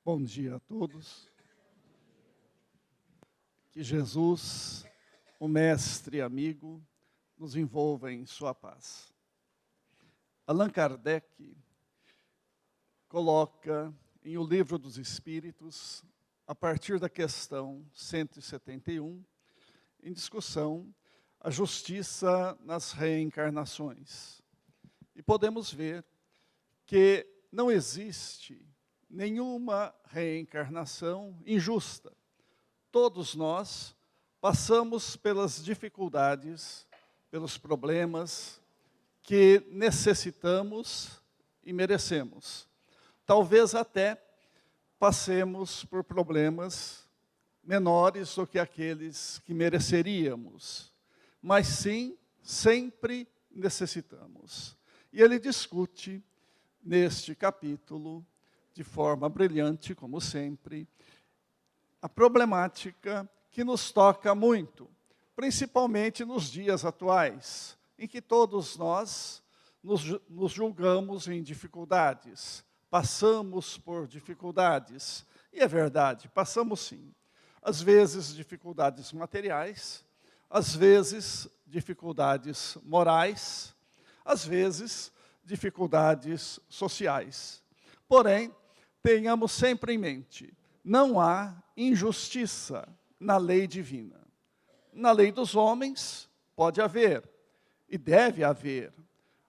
Bom dia a todos. Que Jesus, o mestre e amigo, nos envolva em sua paz. Allan Kardec coloca em O Livro dos Espíritos, a partir da questão 171, em discussão, a justiça nas reencarnações. E podemos ver que não existe nenhuma reencarnação injusta. Todos nós passamos pelas dificuldades, pelos problemas que necessitamos e merecemos. Talvez até passemos por problemas menores do que aqueles que mereceríamos, mas sim, sempre necessitamos. E ele discute neste capítulo, de forma brilhante, como sempre, a problemática que nos toca muito, principalmente nos dias atuais, em que todos nós nos julgamos em dificuldades, passamos por dificuldades, e é verdade, passamos sim. Às vezes dificuldades materiais, às vezes dificuldades morais, às vezes dificuldades sociais. Porém, tenhamos sempre em mente, não há injustiça na lei divina. Na lei dos homens pode haver, e deve haver,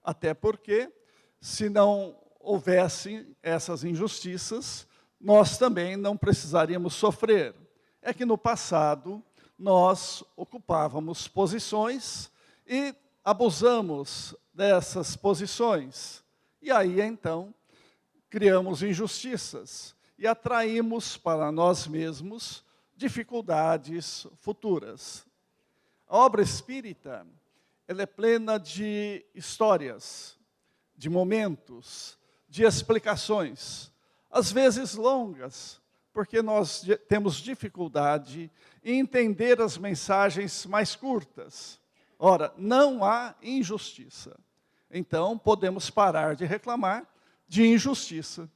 até porque, se não houvessem essas injustiças, nós também não precisaríamos sofrer. É que no passado, nós ocupávamos posições e abusamos dessas posições. E aí, então, criamos injustiças e atraímos para nós mesmos dificuldades futuras. A obra espírita, ela é plena de histórias, de momentos, de explicações, às vezes longas, porque nós temos dificuldade em entender as mensagens mais curtas. Ora, não há injustiça. Então, podemos parar de reclamar de injustiça.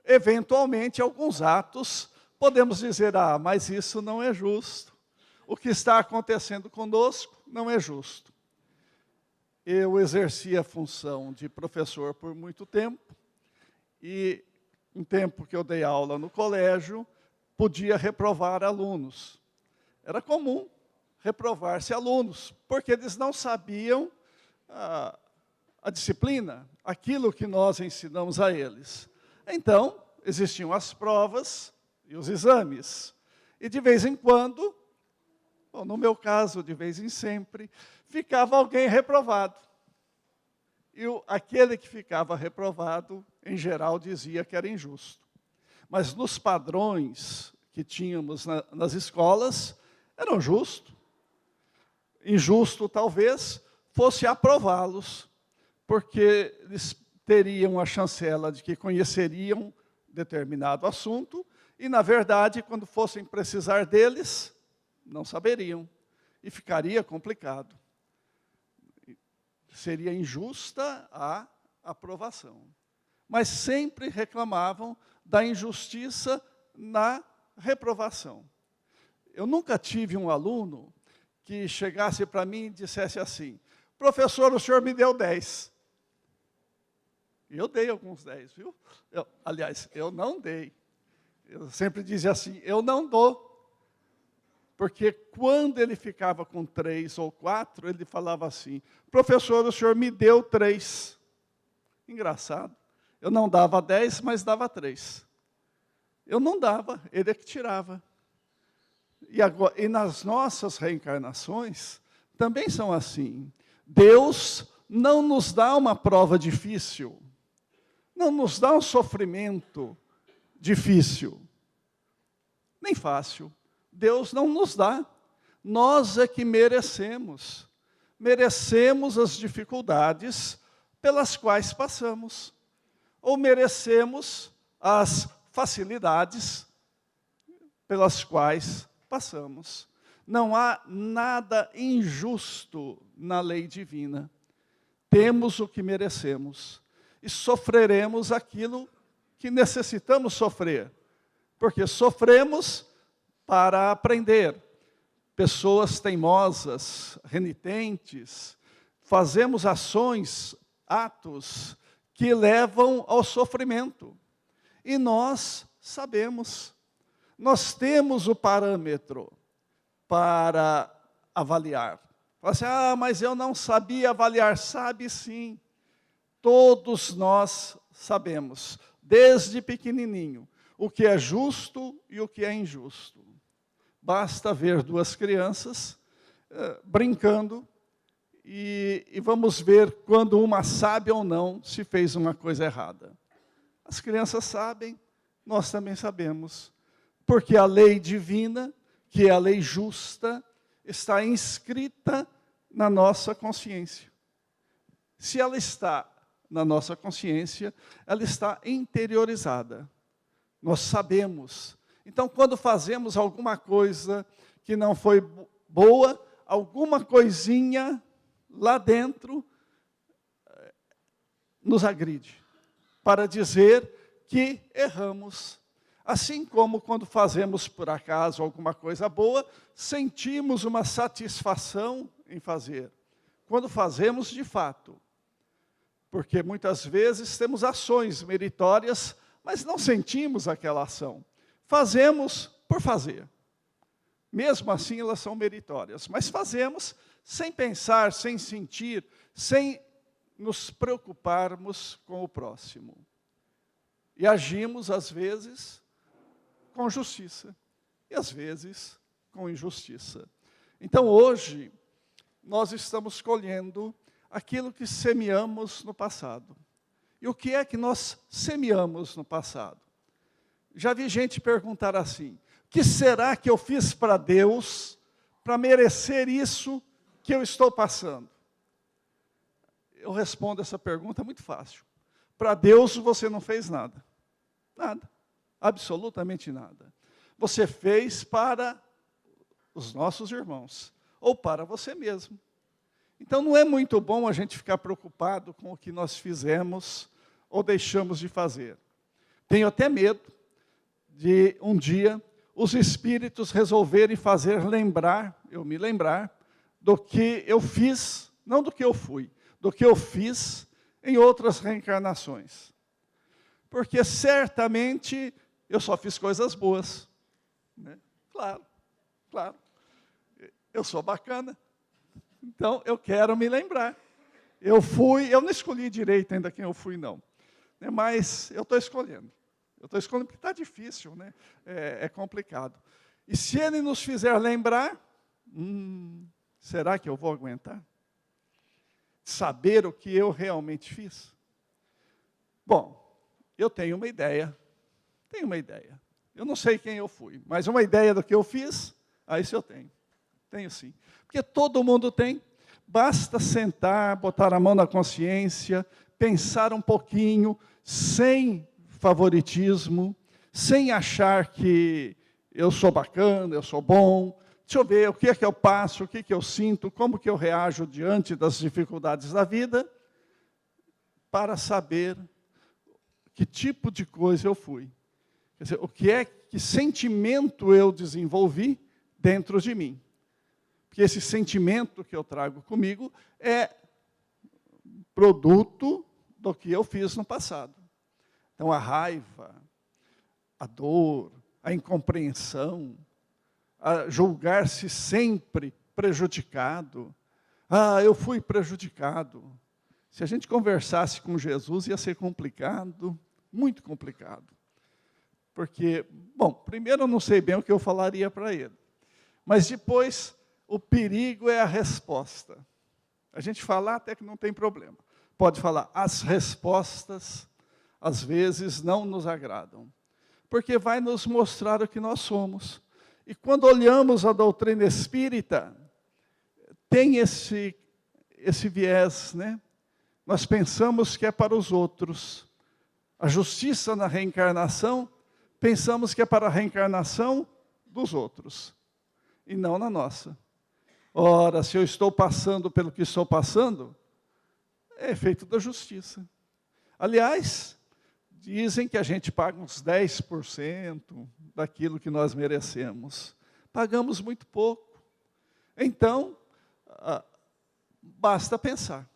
Eventualmente, alguns atos, podemos dizer, mas isso não é justo. O que está acontecendo conosco não é justo. Eu exerci a função de professor por muito tempo, e um tempo que eu dei aula no colégio, podia reprovar alunos. Era comum reprovar-se alunos, porque eles não sabiam a disciplina, aquilo que nós ensinamos a eles. Então, existiam as provas e os exames. E de vez em quando, no meu caso, de vez em sempre, ficava alguém reprovado. E aquele que ficava reprovado, em geral, dizia que era injusto. Mas nos padrões que tínhamos nas escolas, era justo. Injusto, talvez, fosse aprová-los, porque eles teriam a chancela de que conheceriam determinado assunto, e, na verdade, quando fossem precisar deles, não saberiam, e ficaria complicado. Seria injusta a aprovação. Mas sempre reclamavam da injustiça na reprovação. Eu nunca tive um aluno que chegasse para mim e dissesse assim, professor, o senhor me deu 10. Eu dei alguns 10, viu? Aliás, eu não dei. Eu sempre dizia assim, eu não dou. Porque quando ele ficava com 3 ou 4, ele falava assim, professor, o senhor me deu 3. Engraçado. Eu não dava 10, mas dava 3. Eu não dava, ele é que tirava. E nas nossas reencarnações, também são assim. Deus não nos dá uma prova difícil, não nos dá um sofrimento difícil, nem fácil. Deus não nos dá. Nós é que merecemos. Merecemos as dificuldades pelas quais passamos. Ou merecemos as facilidades pelas quais passamos. Não há nada injusto na lei divina. Temos o que merecemos. E sofreremos aquilo que necessitamos sofrer. Porque sofremos para aprender. Pessoas teimosas, renitentes, fazemos ações, atos que levam ao sofrimento. E nós sabemos, nós temos o parâmetro para avaliar. Fala assim, mas eu não sabia avaliar. Sabe sim, todos nós sabemos, desde pequenininho, o que é justo e o que é injusto. Basta ver duas crianças brincando e vamos ver quando uma sabe ou não se fez uma coisa errada. As crianças sabem, nós também sabemos, porque a lei divina, que é a lei justa, está inscrita na nossa consciência. Se ela está na nossa consciência, ela está interiorizada. Nós sabemos. Então, quando fazemos alguma coisa que não foi boa, alguma coisinha lá dentro nos agride, para dizer que erramos. Assim como quando fazemos, por acaso, alguma coisa boa, sentimos uma satisfação em fazer. Quando fazemos de fato. Porque muitas vezes temos ações meritórias, mas não sentimos aquela ação. Fazemos por fazer. Mesmo assim, elas são meritórias. Mas fazemos sem pensar, sem sentir, sem nos preocuparmos com o próximo. E agimos, às vezes, com justiça. E, às vezes, com injustiça. Então, hoje, nós estamos colhendo aquilo que semeamos no passado. E o que é que nós semeamos no passado? Já vi gente perguntar assim, o que será que eu fiz para Deus para merecer isso que eu estou passando? Eu respondo essa pergunta muito fácil. Para Deus você não fez nada. Nada. Absolutamente nada. Você fez para os nossos irmãos, ou para você mesmo. Então não é muito bom a gente ficar preocupado com o que nós fizemos ou deixamos de fazer. Tenho até medo de um dia os espíritos resolverem fazer me lembrar do que eu fiz, não do que eu fui, do que eu fiz em outras reencarnações. Porque certamente eu só fiz coisas boas. Né? Claro. Eu sou bacana. Então, eu quero me lembrar. Eu não escolhi direito ainda quem eu fui, não. Mas eu estou escolhendo. Eu estou escolhendo porque está difícil, né? É complicado. E se ele nos fizer lembrar, será que eu vou aguentar? Saber o que eu realmente fiz? Bom, eu tenho uma ideia. Eu não sei quem eu fui, mas uma ideia do que eu fiz, isso eu tenho. Tenho sim. Porque todo mundo tem. Basta sentar, botar a mão na consciência, pensar um pouquinho, sem favoritismo, sem achar que eu sou bacana, eu sou bom. Deixa eu ver o que é que eu passo, o que é que eu sinto, como que eu reajo diante das dificuldades da vida, para saber que tipo de coisa eu fui. Quer dizer, que sentimento eu desenvolvi dentro de mim. Porque esse sentimento que eu trago comigo é produto do que eu fiz no passado. Então, a raiva, a dor, a incompreensão, a julgar-se sempre prejudicado. Eu fui prejudicado. Se a gente conversasse com Jesus, ia ser complicado, muito complicado. Porque, primeiro eu não sei bem o que eu falaria para ele. Mas depois, o perigo é a resposta. A gente falar até que não tem problema. Pode falar, as respostas, às vezes, não nos agradam. Porque vai nos mostrar o que nós somos. E quando olhamos a doutrina espírita, tem esse viés, né? Nós pensamos que é para os outros. A justiça na reencarnação, pensamos que é para a reencarnação dos outros. E não na nossa. Ora, se eu estou passando pelo que estou passando, é efeito da justiça. Aliás, Dizem que a gente paga uns 10% daquilo que nós merecemos. Pagamos muito pouco. Então, basta pensar.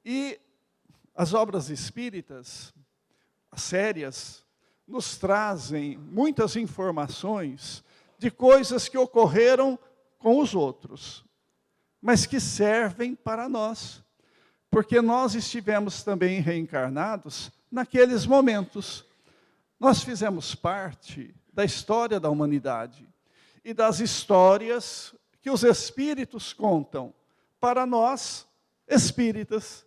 E as obras espíritas, as sérias, nos trazem muitas informações de coisas que ocorreram com os outros, mas que servem para nós, porque nós estivemos também reencarnados naqueles momentos. Nós fizemos parte da história da humanidade e das histórias que os espíritos contam para nós, espíritas.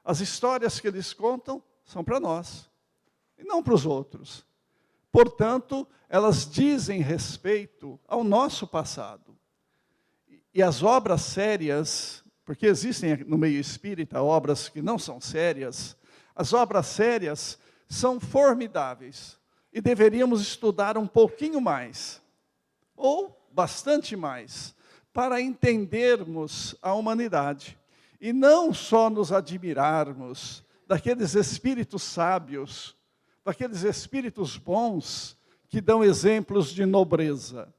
As histórias que eles contam são para nós, e não para os outros. Portanto, elas dizem respeito ao nosso passado. E as obras sérias, porque existem no meio espírita obras que não são sérias, as obras sérias são formidáveis e deveríamos estudar um pouquinho mais, ou bastante mais, para entendermos a humanidade. E não só nos admirarmos daqueles espíritos sábios, daqueles espíritos bons que dão exemplos de nobreza.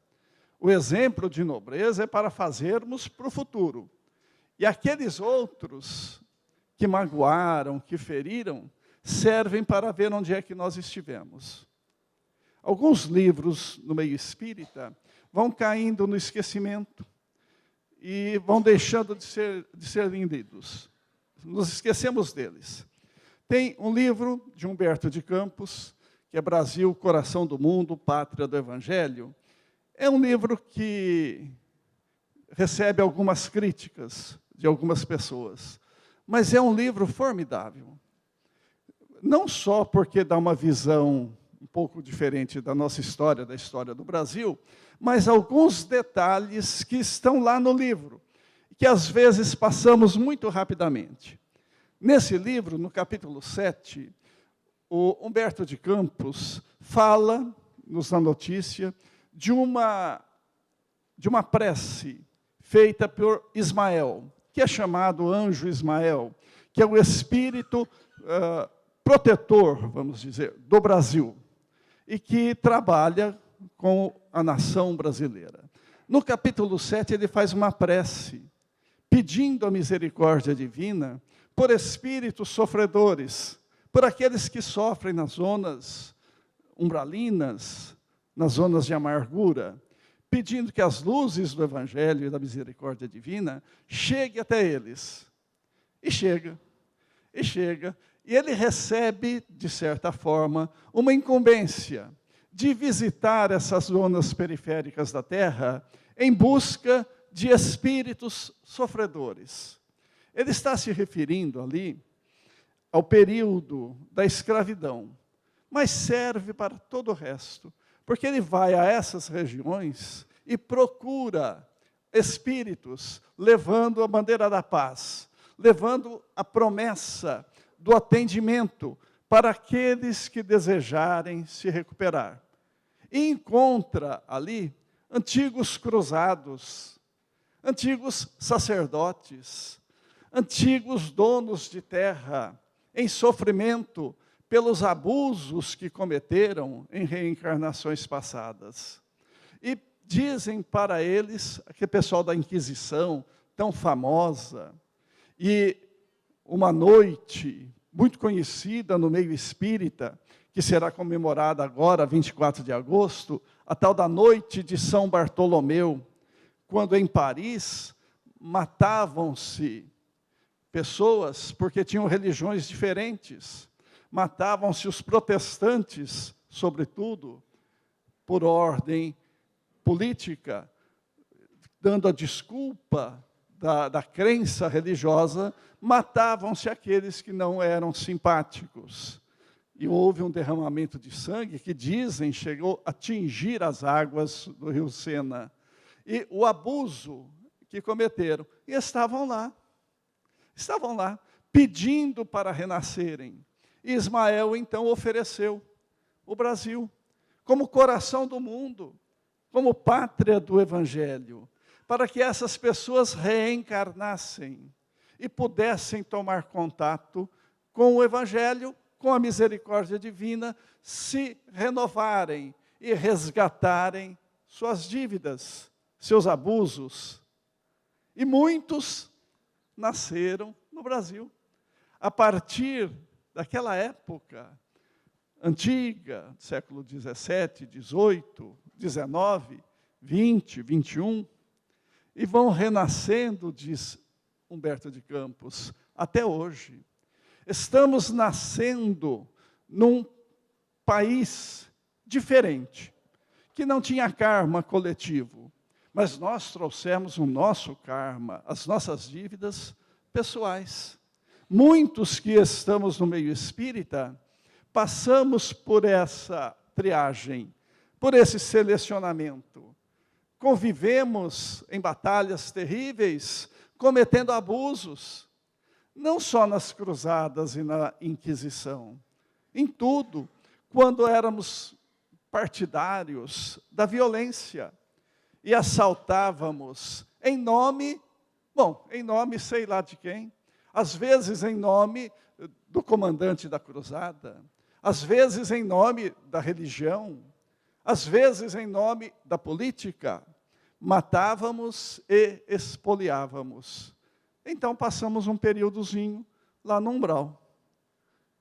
O exemplo de nobreza é para fazermos para o futuro. E aqueles outros que magoaram, que feriram, servem para ver onde é que nós estivemos. Alguns livros no meio espírita vão caindo no esquecimento e vão deixando de ser lidos. Nos esquecemos deles. Tem um livro de Humberto de Campos, que é Brasil, Coração do Mundo, Pátria do Evangelho. É um livro que recebe algumas críticas de algumas pessoas, mas é um livro formidável. Não só porque dá uma visão um pouco diferente da nossa história, da história do Brasil, mas alguns detalhes que estão lá no livro, que às vezes passamos muito rapidamente. Nesse livro, no capítulo 7, o Humberto de Campos fala, nos dá notícia, de uma prece feita por Ismael, que é chamado Anjo Ismael, que é o espírito protetor, vamos dizer, do Brasil, e que trabalha com a nação brasileira. No capítulo 7, ele faz uma prece, pedindo a misericórdia divina por espíritos sofredores, por aqueles que sofrem nas zonas umbralinas, nas zonas de amargura, pedindo que as luzes do Evangelho e da misericórdia divina cheguem até eles. E chega, e chega. E ele recebe, de certa forma, uma incumbência de visitar essas zonas periféricas da Terra em busca de espíritos sofredores. Ele está se referindo ali ao período da escravidão, mas serve para todo o resto, porque ele vai a essas regiões e procura espíritos levando a bandeira da paz, levando a promessa do atendimento para aqueles que desejarem se recuperar. E encontra ali antigos cruzados, antigos sacerdotes, antigos donos de terra, em sofrimento pelos abusos que cometeram em reencarnações passadas. E dizem para eles, aquele pessoal da Inquisição, tão famosa, e uma noite muito conhecida no meio espírita, que será comemorada agora, 24 de agosto, a tal da Noite de São Bartolomeu, quando em Paris matavam-se pessoas porque tinham religiões diferentes. Matavam-se os protestantes, sobretudo, por ordem política, dando a desculpa da crença religiosa, matavam-se aqueles que não eram simpáticos. E houve um derramamento de sangue que, dizem, chegou a atingir as águas do rio Sena. E o abuso que cometeram. E estavam lá, pedindo para renascerem. E Ismael, então, ofereceu o Brasil como coração do mundo, como pátria do Evangelho, para que essas pessoas reencarnassem e pudessem tomar contato com o Evangelho com a misericórdia divina, se renovarem e resgatarem suas dívidas, seus abusos. E muitos nasceram no Brasil. A partir daquela época antiga, século XVII, XVIII, XIX, XX, XXI, e vão renascendo, diz Humberto de Campos, até hoje. Estamos nascendo num país diferente, que não tinha karma coletivo, mas nós trouxemos o nosso karma, as nossas dívidas pessoais. Muitos que estamos no meio espírita, passamos por essa triagem, por esse selecionamento. Convivemos em batalhas terríveis, cometendo abusos, não só nas cruzadas e na Inquisição, em tudo, quando éramos partidários da violência e assaltávamos em nome sei lá de quem, às vezes em nome do comandante da cruzada, às vezes em nome da religião, às vezes em nome da política, matávamos e expoliávamos. Então passamos um períodozinho lá no umbral.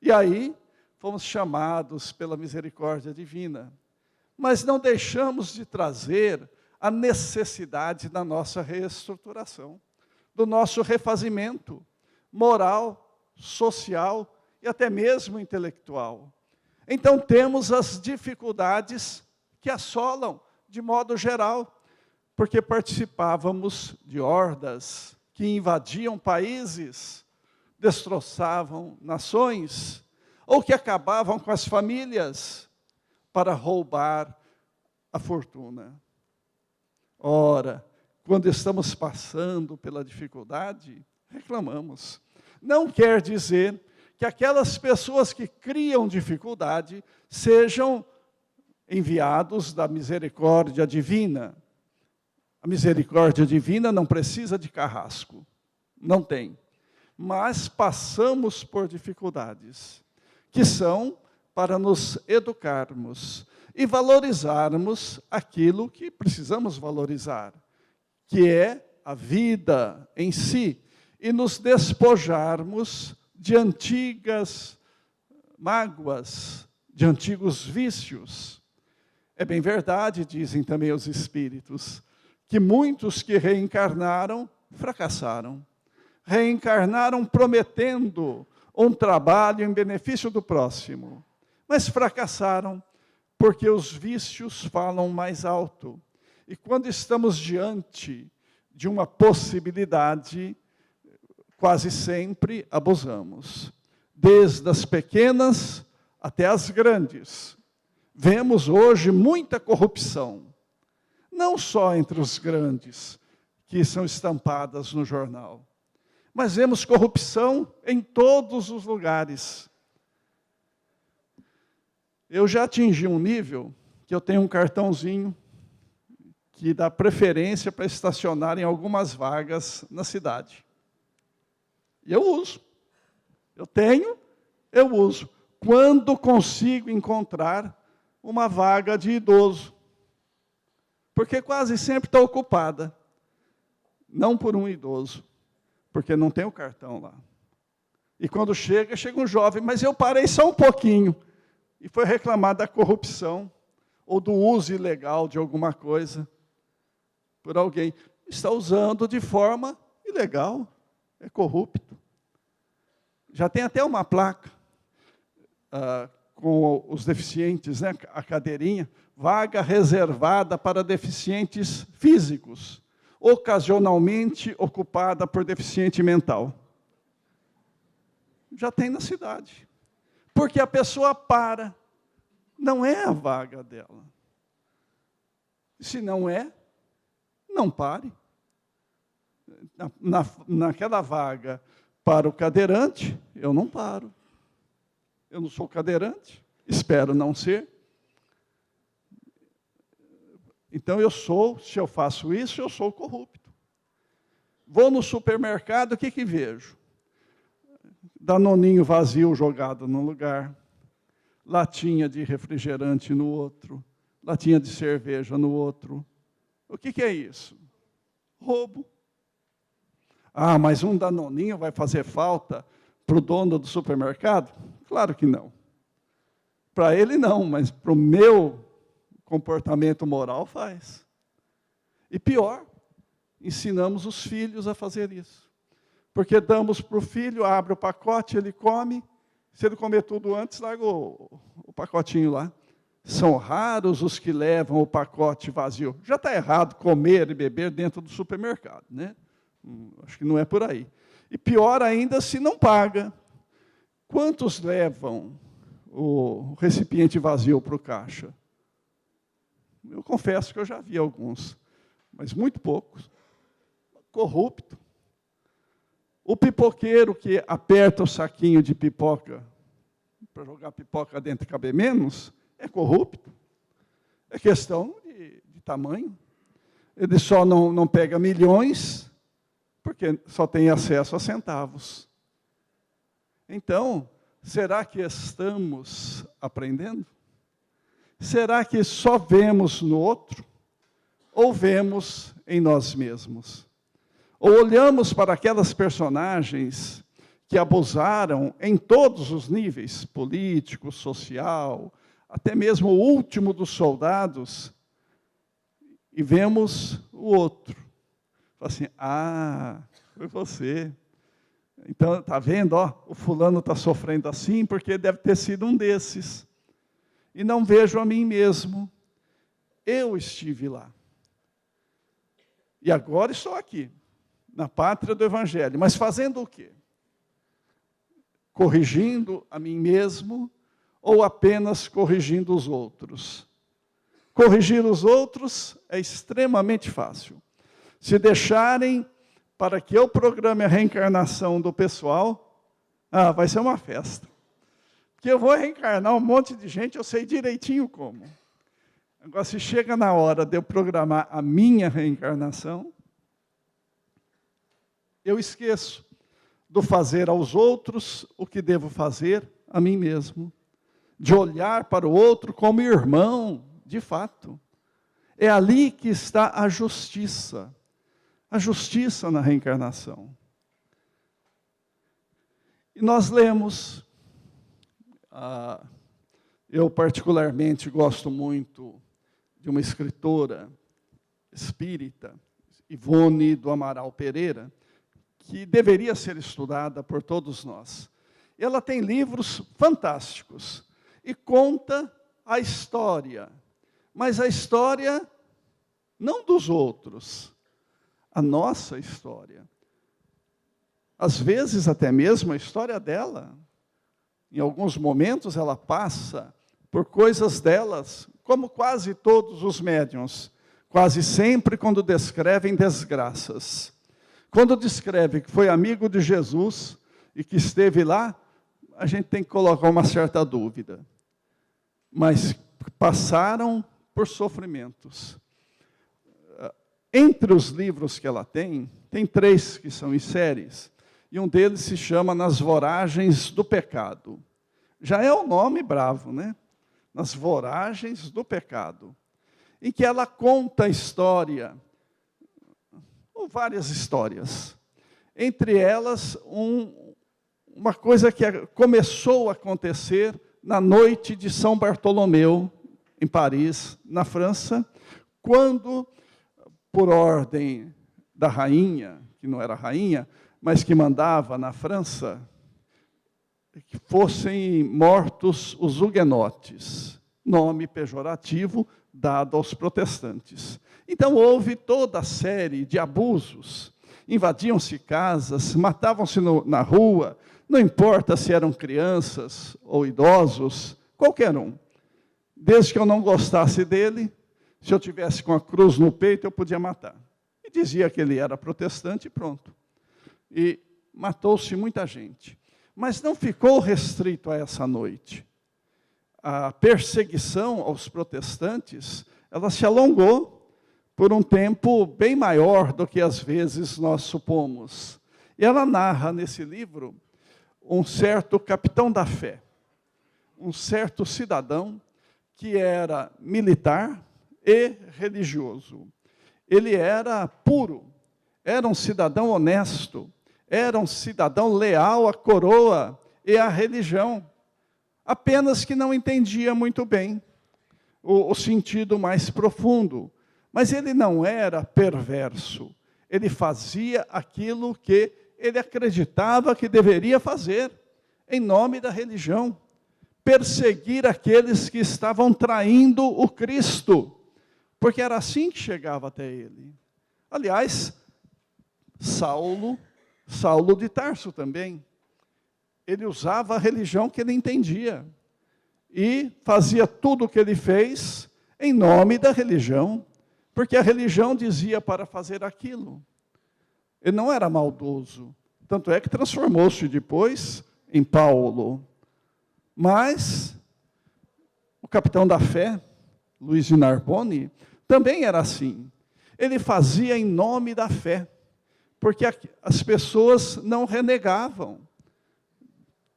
E aí fomos chamados pela misericórdia divina. Mas não deixamos de trazer a necessidade da nossa reestruturação, do nosso refazimento moral, social e até mesmo intelectual. Então temos as dificuldades que assolam de modo geral, porque participávamos de hordas que invadiam países, destroçavam nações, ou que acabavam com as famílias para roubar a fortuna. Ora, quando estamos passando pela dificuldade, reclamamos. Não quer dizer que aquelas pessoas que criam dificuldade sejam enviados da misericórdia divina. A misericórdia divina não precisa de carrasco, não tem. Mas passamos por dificuldades, que são para nos educarmos e valorizarmos aquilo que precisamos valorizar, que é a vida em si, e nos despojarmos de antigas mágoas, de antigos vícios. É bem verdade, dizem também os espíritos, que muitos que reencarnaram, fracassaram. Reencarnaram prometendo um trabalho em benefício do próximo, mas fracassaram porque os vícios falam mais alto. E quando estamos diante de uma possibilidade, quase sempre abusamos, desde as pequenas até as grandes. Vemos hoje muita corrupção, não só entre os grandes, que são estampadas no jornal, mas vemos corrupção em todos os lugares. Eu já atingi um nível que eu tenho um cartãozinho que dá preferência para estacionar em algumas vagas na cidade. E eu uso. Eu uso. Quando consigo encontrar uma vaga de idoso. Porque quase sempre está ocupada. Não por um idoso, porque não tem o cartão lá. E quando chega um jovem, mas eu parei só um pouquinho. E foi reclamar da corrupção, ou do uso ilegal de alguma coisa, por alguém. Está usando de forma ilegal, é corrupto. Já tem até uma placa com os deficientes, né, a cadeirinha, vaga reservada para deficientes físicos, ocasionalmente ocupada por deficiente mental. Já tem na cidade. Porque a pessoa para, não é a vaga dela. Se não é, não pare. Naquela vaga para o cadeirante, eu não paro. Eu não sou cadeirante, espero não ser. Então se eu faço isso, eu sou corrupto. Vou no supermercado, o que vejo? danoninho vazio jogado num lugar, latinha de refrigerante no outro, latinha de cerveja no outro. O que é isso? Roubo. Ah, mas um danoninho vai fazer falta para o dono do supermercado? Claro que não. Para ele não, mas para o meu comportamento moral faz. E pior, ensinamos os filhos a fazer isso. Porque damos para o filho, abre o pacote, ele come, se ele comer tudo antes, larga o pacotinho lá. São raros os que levam o pacote vazio. Já está errado comer e beber dentro do supermercado, né? Acho que não é por aí. E pior ainda se não paga. Quantos levam o recipiente vazio para o caixa? Eu confesso que eu já vi alguns, mas muito poucos. Corrupto. O pipoqueiro que aperta o saquinho de pipoca para jogar pipoca dentro e caber menos, é corrupto. É questão de tamanho. Ele só não pega milhões, porque só tem acesso a centavos. Então, será que estamos aprendendo? Será que só vemos no outro? Ou vemos em nós mesmos? Ou olhamos para aquelas personagens que abusaram em todos os níveis, político, social, até mesmo o último dos soldados, e vemos o outro. Fala assim, ah, foi você. Então, está vendo? Ó, o fulano está sofrendo assim porque deve ter sido um desses. E não vejo a mim mesmo. Eu estive lá. E agora estou aqui, na pátria do Evangelho. Mas fazendo o quê? Corrigindo a mim mesmo ou apenas corrigindo os outros? Corrigir os outros é extremamente fácil. Se deixarem para que eu programe a reencarnação do pessoal, vai ser uma festa. Porque eu vou reencarnar um monte de gente, eu sei direitinho como. Agora, se chega na hora de eu programar a minha reencarnação, eu esqueço do fazer aos outros o que devo fazer a mim mesmo. De olhar para o outro como irmão, de fato. É ali que está a justiça. A justiça na reencarnação. E nós lemos, eu particularmente gosto muito de uma escritora espírita, Ivone do Amaral Pereira, que deveria ser estudada por todos nós. Ela tem livros fantásticos e conta a história, mas a história não dos outros, a nossa história. Às vezes, até mesmo, a história dela. Em alguns momentos, ela passa por coisas delas, como quase todos os médiuns, quase sempre quando descrevem desgraças. Quando descreve que foi amigo de Jesus e que esteve lá, a gente tem que colocar uma certa dúvida. Mas passaram por sofrimentos. Entre os livros que ela tem 3 que são em séries, e um deles se chama Nas Voragens do Pecado. Já é um nome bravo, né? Nas Voragens do Pecado. Em que ela conta a história, ou várias histórias. Entre elas, uma coisa que começou a acontecer na noite de São Bartolomeu, em Paris, na França, quando, por ordem da rainha, que não era rainha, mas que mandava na França, que fossem mortos os huguenotes, nome pejorativo dado aos protestantes. Então houve toda a série de abusos, invadiam-se casas, matavam-se na rua, não importa se eram crianças ou idosos, qualquer um. Desde que eu não gostasse dele, se eu tivesse com a cruz no peito, eu podia matar. E dizia que ele era protestante e pronto. E matou-se muita gente. Mas não ficou restrito a essa noite. A perseguição aos protestantes, ela se alongou por um tempo bem maior do que às vezes nós supomos. E ela narra nesse livro um certo capitão da fé, um certo cidadão que era militar e religioso. Ele era puro, era um cidadão honesto, era um cidadão leal à coroa e à religião, apenas que não entendia muito bem o sentido mais profundo. Mas ele não era perverso, ele fazia aquilo que ele acreditava que deveria fazer, em nome da religião, perseguir aqueles que estavam traindo o Cristo, porque era assim que chegava até ele. Aliás, Saulo de Tarso também, ele usava a religião que ele entendia, e fazia tudo o que ele fez em nome da religião, porque a religião dizia para fazer aquilo. Ele não era maldoso, tanto é que transformou-se depois em Paulo. Mas o capitão da fé, Luís de Narbonne, também era assim. Ele fazia em nome da fé, porque as pessoas não renegavam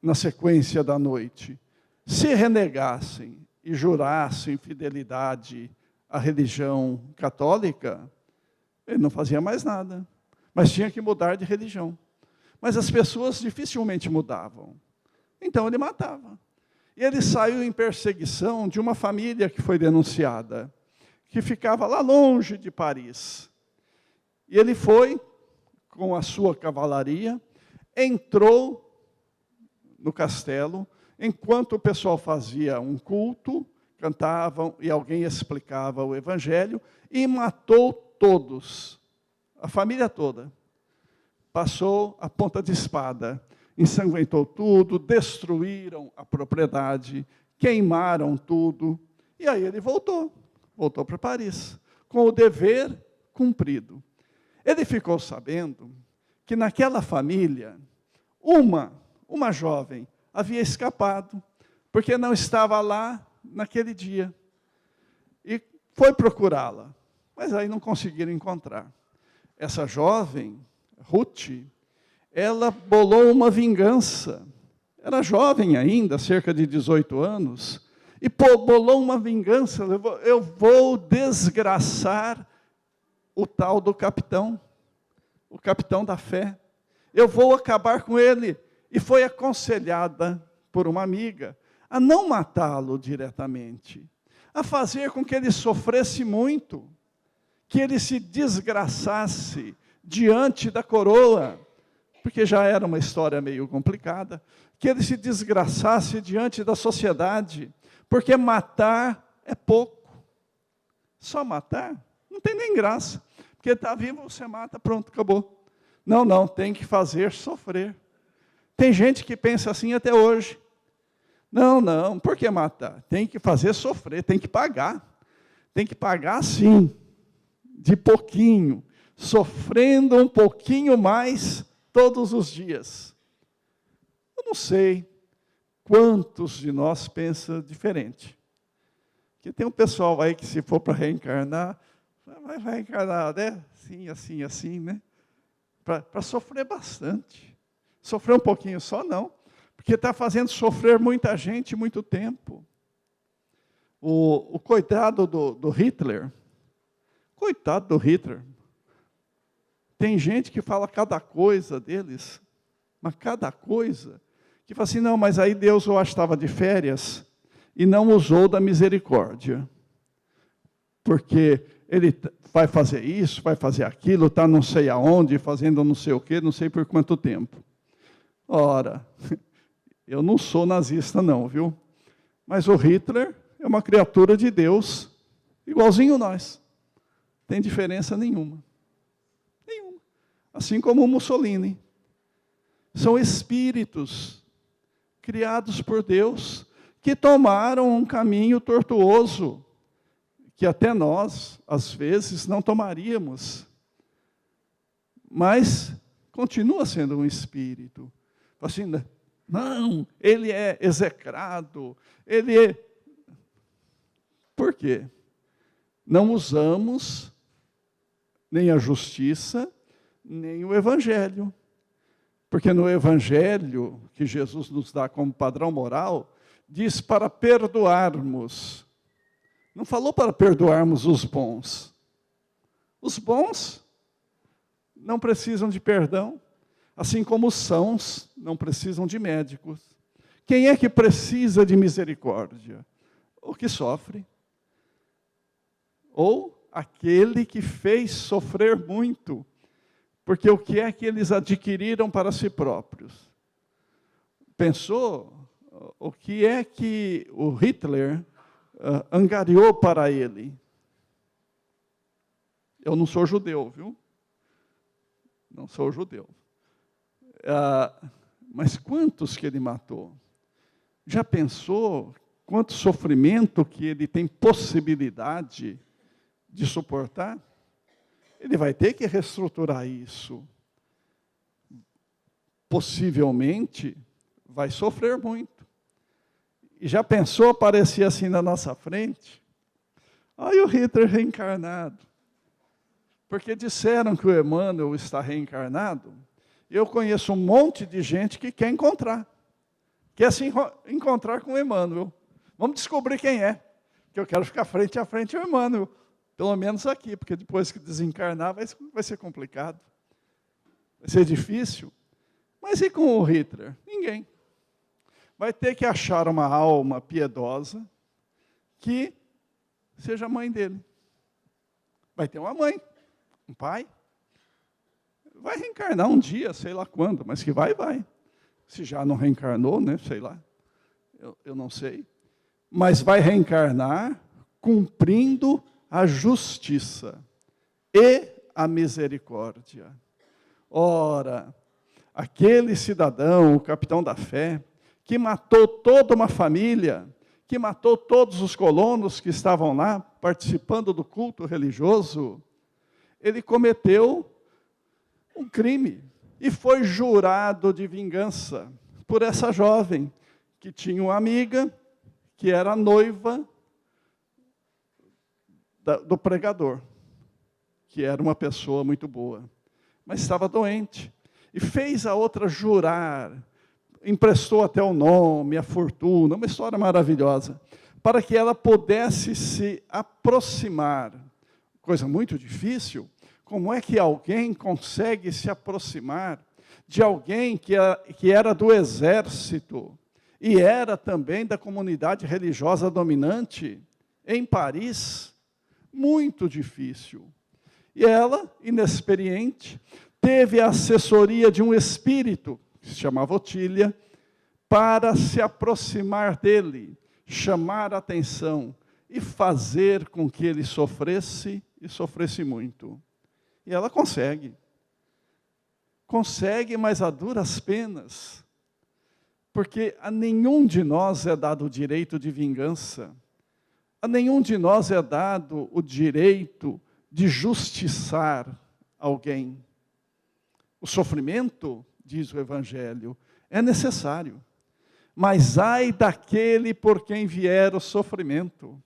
na sequência da noite. Se renegassem e jurassem fidelidade à religião católica, ele não fazia mais nada, mas tinha que mudar de religião. Mas as pessoas dificilmente mudavam. Então ele matava. E ele saiu em perseguição de uma família que foi denunciada, que ficava lá longe de Paris. E ele foi, com a sua cavalaria, entrou no castelo, enquanto o pessoal fazia um culto, cantavam e alguém explicava o evangelho, e matou todos, a família toda. Passou a ponta de espada, ensanguentou tudo, destruíram a propriedade, queimaram tudo, e aí ele voltou para Paris, com o dever cumprido. Ele ficou sabendo que naquela família, uma jovem havia escapado, porque não estava lá naquele dia. E foi procurá-la, mas aí não conseguiram encontrar. Essa jovem, Ruth, ela bolou uma vingança. Era jovem ainda, cerca de 18 anos, e bolou uma vingança. Eu vou desgraçar o tal do capitão, o capitão da fé. Eu vou acabar com ele. E foi aconselhada por uma amiga a não matá-lo diretamente, a fazer com que ele sofresse muito, que ele se desgraçasse diante da coroa, porque já era uma história meio complicada, que ele se desgraçasse diante da sociedade, porque matar é pouco. Só matar não tem nem graça, porque está vivo, você mata, pronto, acabou. Não, tem que fazer sofrer. Tem gente que pensa assim até hoje. Não, por que matar? Tem que fazer sofrer, tem que pagar. Tem que pagar sim, de pouquinho, sofrendo um pouquinho mais todos os dias. Eu não sei quantos de nós pensam diferente. Porque tem um pessoal aí que, se for para reencarnar, vai reencarnar, né? Assim, né? Para sofrer bastante. Sofrer um pouquinho só, não. Porque está fazendo sofrer muita gente muito tempo. O coitado do Hitler. Coitado do Hitler. Tem gente que fala cada coisa deles, mas cada coisa, que fala assim, não, mas aí Deus eu acho que estava de férias e não usou da misericórdia. Porque ele vai fazer isso, vai fazer aquilo, está não sei aonde, fazendo não sei o quê, não sei por quanto tempo. Ora, eu não sou nazista não, viu? Mas o Hitler é uma criatura de Deus, igualzinho nós. Tem diferença nenhuma. Nenhuma. Assim como o Mussolini. São espíritos criados por Deus que tomaram um caminho tortuoso, que até nós, às vezes, não tomaríamos. Mas continua sendo um espírito. Assim, não, ele é execrado, ele é... Por quê? Não usamos nem a justiça, nem o evangelho. Porque no Evangelho, que Jesus nos dá como padrão moral, diz para perdoarmos. Não falou para perdoarmos os bons. Os bons não precisam de perdão, assim como os sãos não precisam de médicos. Quem é que precisa de misericórdia? O que sofre. Ou aquele que fez sofrer muito. Porque o que é que eles adquiriram para si próprios? Pensou o que é que o Hitler angariou para ele? Eu não sou judeu, viu? Não sou judeu. Mas quantos que ele matou? Já pensou quanto sofrimento que ele tem possibilidade de suportar? Ele vai ter que reestruturar isso. Possivelmente, vai sofrer muito. E já pensou aparecer assim na nossa frente? Olha o Hitler reencarnado. Porque disseram que o Emmanuel está reencarnado. Eu conheço um monte de gente que quer encontrar. Quer se encontrar com o Emmanuel. Vamos descobrir quem é. Que eu quero ficar frente a frente ao Emmanuel. Pelo menos aqui, porque depois que desencarnar vai ser complicado. Vai ser difícil. Mas e com o Hitler? Ninguém. Vai ter que achar uma alma piedosa que seja a mãe dele. Vai ter uma mãe, um pai. Vai reencarnar um dia, sei lá quando, mas que vai. Se já não reencarnou, né, sei lá. Eu não sei. Mas vai reencarnar cumprindo a justiça e a misericórdia. Ora, aquele cidadão, o capitão da fé, que matou toda uma família, que matou todos os colonos que estavam lá participando do culto religioso, ele cometeu um crime e foi jurado de vingança por essa jovem que tinha uma amiga que era noiva do pregador, que era uma pessoa muito boa, mas estava doente, e fez a outra jurar, emprestou até o nome, a fortuna, uma história maravilhosa, para que ela pudesse se aproximar. Coisa muito difícil. Como é que alguém consegue se aproximar de alguém que era do exército, e era também da comunidade religiosa dominante, em Paris? Muito difícil. E ela, inexperiente, teve a assessoria de um espírito, que se chamava Otília, para se aproximar dele, chamar a atenção e fazer com que ele sofresse, e sofresse muito. E ela consegue. Consegue, mas a duras penas. Porque a nenhum de nós é dado o direito de vingança. A nenhum de nós é dado o direito de justiçar alguém. O sofrimento, diz o Evangelho, é necessário. Mas ai daquele por quem vier o sofrimento.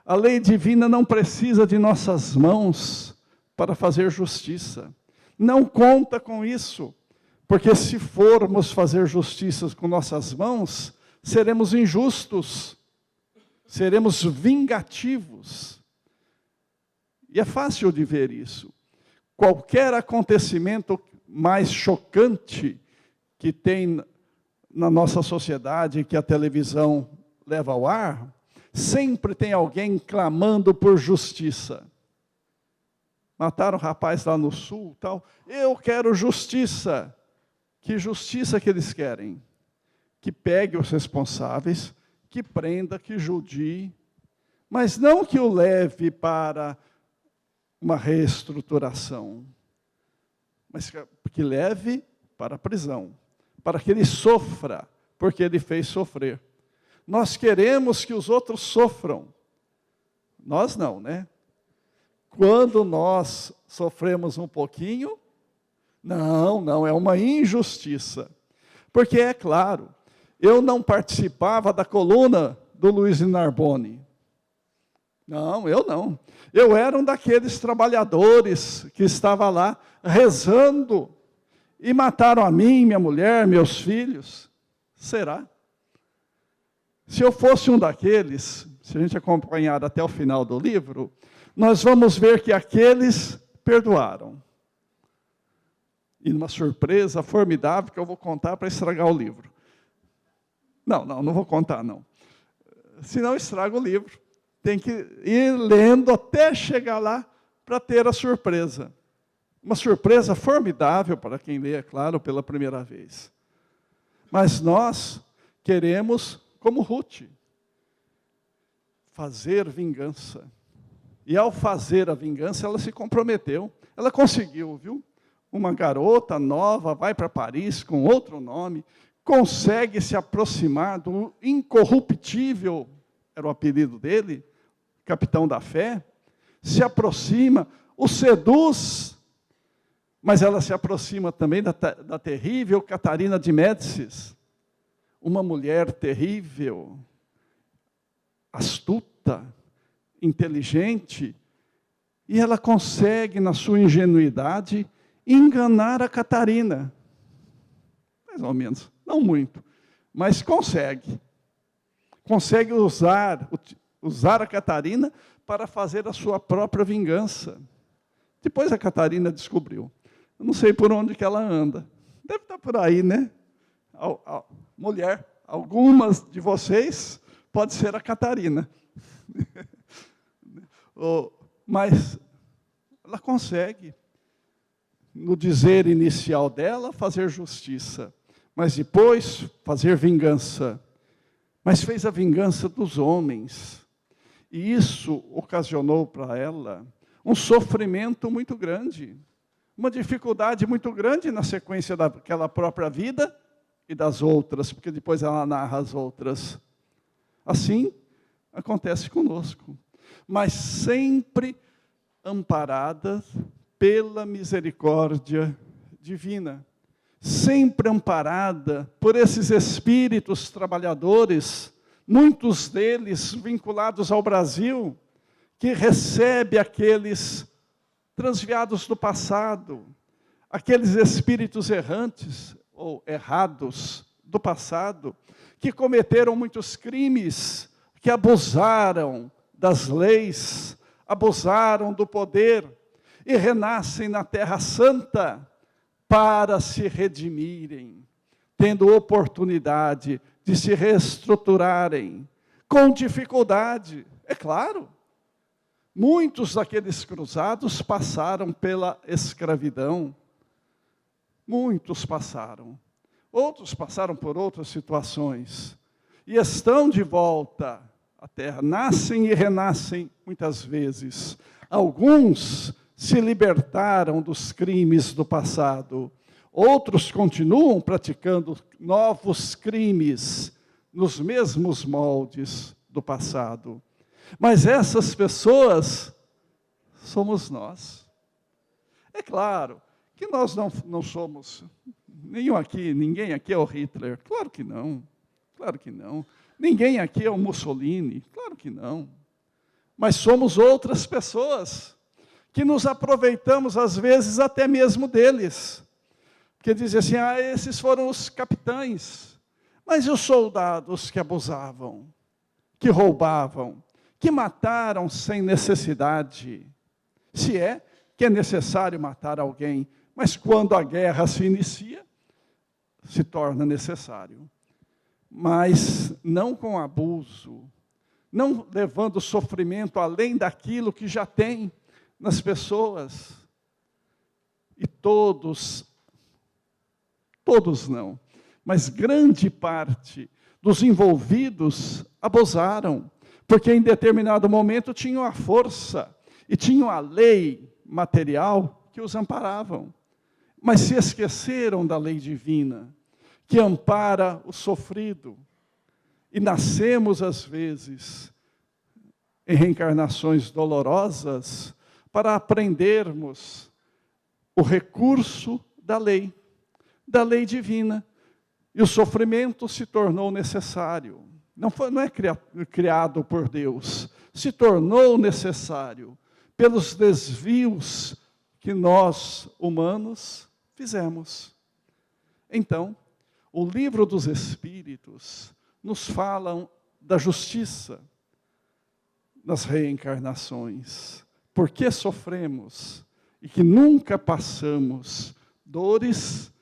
A lei divina não precisa de nossas mãos para fazer justiça. Não conta com isso, porque se formos fazer justiça com nossas mãos, seremos injustos. Seremos vingativos. E é fácil de ver isso. Qualquer acontecimento mais chocante que tem na nossa sociedade, que a televisão leva ao ar, sempre tem alguém clamando por justiça. Mataram um rapaz lá no sul, tal. Eu quero justiça. Que justiça que eles querem? Que pegue os responsáveis, que prenda, que judie, mas não que o leve para uma reestruturação, mas que leve para a prisão, para que ele sofra, porque ele fez sofrer. Nós queremos que os outros sofram. Nós não, né? Quando nós sofremos um pouquinho, não, é uma injustiça. Porque, é claro, eu não participava da coluna do Luiz Narboni. Não, eu não. Eu era um daqueles trabalhadores que estava lá rezando e mataram a mim, minha mulher, meus filhos. Será? Se eu fosse um daqueles, se a gente acompanhar até o final do livro, nós vamos ver que aqueles perdoaram. E uma surpresa formidável que eu vou contar para estragar o livro. Não vou contar, não. Senão estraga o livro. Tem que ir lendo até chegar lá para ter a surpresa. Uma surpresa formidável para quem lê, é claro, pela primeira vez. Mas nós queremos, como Ruth, fazer vingança. E ao fazer a vingança, ela se comprometeu. Ela conseguiu, viu? Uma garota nova vai para Paris com outro nome, consegue se aproximar do incorruptível, era o apelido dele, capitão da fé, se aproxima, o seduz, mas ela se aproxima também da terrível Catarina de Médicis, uma mulher terrível, astuta, inteligente, e ela consegue, na sua ingenuidade, enganar a Catarina. Mais ou menos, não muito, mas consegue. Consegue usar a Catarina para fazer a sua própria vingança. Depois a Catarina descobriu. Eu não sei por onde que ela anda. Deve estar por aí, né? Mulher, algumas de vocês pode ser a Catarina. Mas ela consegue, no dizer inicial dela, fazer justiça, mas depois fazer vingança. Mas fez a vingança dos homens. E isso ocasionou para ela um sofrimento muito grande, uma dificuldade muito grande na sequência daquela própria vida e das outras, porque depois ela narra as outras. Assim acontece conosco, mas sempre amparada pela misericórdia divina, sempre amparada por esses espíritos trabalhadores, muitos deles vinculados ao Brasil, que recebe aqueles transviados do passado, aqueles espíritos errantes ou errados do passado, que cometeram muitos crimes, que abusaram das leis, abusaram do poder, e renascem na Terra Santa para se redimirem, tendo oportunidade de se reestruturarem, com dificuldade, é claro. Muitos daqueles cruzados passaram pela escravidão, muitos passaram, outros passaram por outras situações, e estão de volta à Terra, nascem e renascem muitas vezes. Alguns se libertaram dos crimes do passado. Outros continuam praticando novos crimes nos mesmos moldes do passado. Mas essas pessoas somos nós. É claro que nós não somos, ninguém aqui é o Hitler. Claro que não, claro que não. Ninguém aqui é o Mussolini. Claro que não. Mas somos outras pessoas que nos aproveitamos, às vezes, até mesmo deles. Porque dizem assim, esses foram os capitães. Mas e os soldados que abusavam, que roubavam, que mataram sem necessidade? Se é que é necessário matar alguém, mas quando a guerra se inicia, se torna necessário. Mas não com abuso, não levando sofrimento além daquilo que já tem nas pessoas. E todos não, mas grande parte dos envolvidos abusaram, porque em determinado momento tinham a força e tinham a lei material que os amparavam, mas se esqueceram da lei divina, que ampara o sofrido. E nascemos, às vezes, em reencarnações dolorosas, para aprendermos o recurso da lei divina. E o sofrimento se tornou necessário. Não é criado por Deus, se tornou necessário pelos desvios que nós, humanos, fizemos. Então, o livro dos Espíritos nos fala da justiça nas reencarnações. Por que sofremos e que nunca passamos dores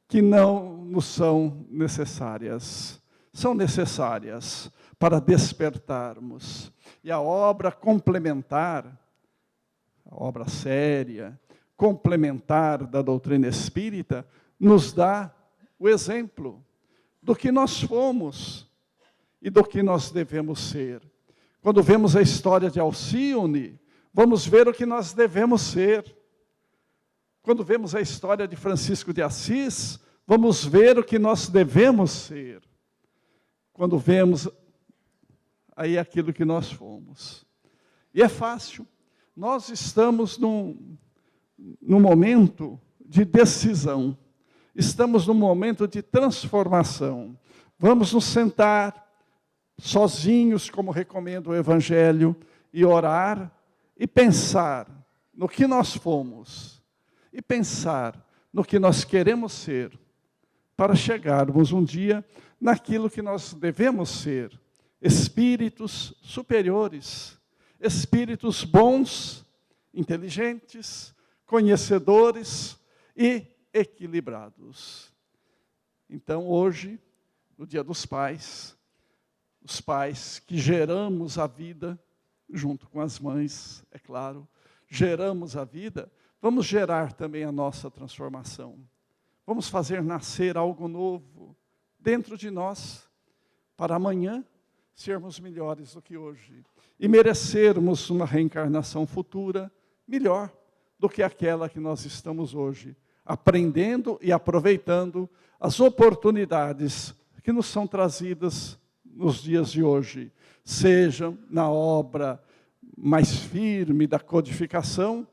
que não nos são necessárias. São necessárias para despertarmos. E a obra complementar, a obra séria, complementar da doutrina espírita, nos dá o exemplo do que nós fomos e do que nós devemos ser. Quando vemos a história de Alcione, vamos ver o que nós devemos ser. Quando vemos a história de Francisco de Assis, vamos ver o que nós devemos ser. Quando vemos aí aquilo que nós fomos. E é fácil. Nós estamos num momento de decisão. Estamos num momento de transformação. Vamos nos sentar sozinhos, como recomenda o Evangelho, e orar, e pensar no que nós fomos, e pensar no que nós queremos ser, para chegarmos um dia naquilo que nós devemos ser, espíritos superiores, espíritos bons, inteligentes, conhecedores e equilibrados. Então, hoje, no Dia dos Pais, os pais que geramos a vida, junto com as mães, é claro, geramos a vida, vamos gerar também a nossa transformação. Vamos fazer nascer algo novo dentro de nós, para amanhã sermos melhores do que hoje. E merecermos uma reencarnação futura melhor do que aquela que nós estamos hoje, aprendendo e aproveitando as oportunidades que nos são trazidas nos dias de hoje, seja na obra mais firme da codificação,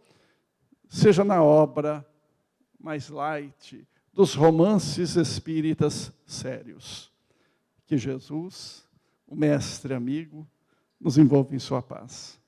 seja na obra mais light dos romances espíritas sérios. Que Jesus, o mestre amigo, nos envolva em sua paz.